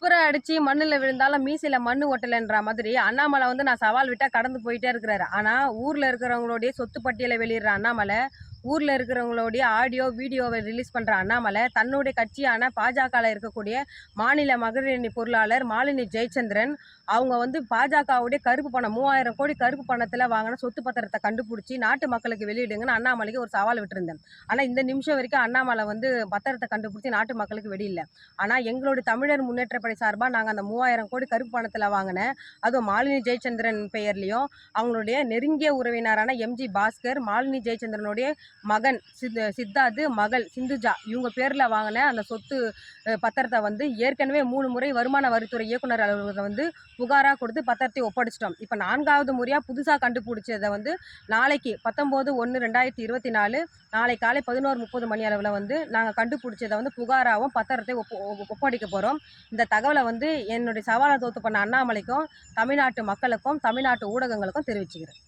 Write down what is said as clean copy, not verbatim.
குப்புற அடிச்சு மண்ணுல விழுந்தாலும் மீசையில மண்ணு ஒட்டலைன்ற மாதிரி அண்ணாமலை வந்து நான் சவால் விட்டா கடந்து போயிட்டே இருக்கிறாரு. ஆனா ஊர்ல இருக்கிறவங்களுடைய சொத்து பட்டியலை வெளியிடுற அண்ணாமலை, ஊர்ல இருக்கிறவங்களுடைய ஆடியோ வீடியோவை ரிலீஸ் பண்ற அண்ணாமலை தன்னுடைய கட்சியான பாஜகல இருக்கக்கூடிய மாநில மகளிரணி பொருளாளர் மாலினி ஜெயச்சந்திரன் அவங்க வந்து பாஜகவுடைய கருப்பு பணம் 3000 கோடி கருப்பு பணத்துல வாங்கின சொத்து பத்திரத்தை கண்டுபிடிச்சி நாட்டு மக்களுக்கு வெளியிடுங்கன்னு அண்ணாமலைக்கு ஒரு சவால் விட்டுருந்தேன். ஆனா இந்த நிமிஷம் வரைக்கும் அண்ணாமலை வந்து பத்திரத்தை கண்டுபிடிச்சி நாட்டு மக்களுக்கு வெளியில. ஆனா எங்களுடைய தமிழர் முன்னேற்ற படை சார்பா நாங்க அந்த 3000 கோடி கருப்பு பணத்துல வாங்கின அதுவும் மாலினி ஜெயச்சந்திரன் பெயர்லயும் அவங்களுடைய நெருங்கிய உறவினரான எம்ஜி பாஸ்கர், மாலினி ஜெயச்சந்திரனுடைய மகன் சித்தார்த்து, மகள் சிந்துஜா இவங்க பேர்ல வாங்கின அந்த சொத்து பத்திரத்தை வந்து ஏற்கனவே 3 முறை வருமான வரித்துறை இயக்குனர் அலுவலகத்தை வந்து புகாரா கொடுத்து பத்திரத்தை ஒப்படைச்சிட்டோம். இப்ப 4வது முறையா புதுசா கண்டுபிடிச்சதை வந்து நாளைக்கு 19/1/2024 நாளை காலை 11:30 மணி அளவில் வந்து நாங்கள் கண்டுபிடிச்சதை வந்து புகாராவும் பத்திரத்தை ஒப்படைக்க போகிறோம். இந்த தகவலை வந்து என்னுடைய சவாலை தோத்து பண்ண அண்ணாமலைக்கும் தமிழ்நாட்டு மக்களுக்கும் தமிழ்நாட்டு ஊடகங்களுக்கும் தெரிவிச்சுக்கிறேன்.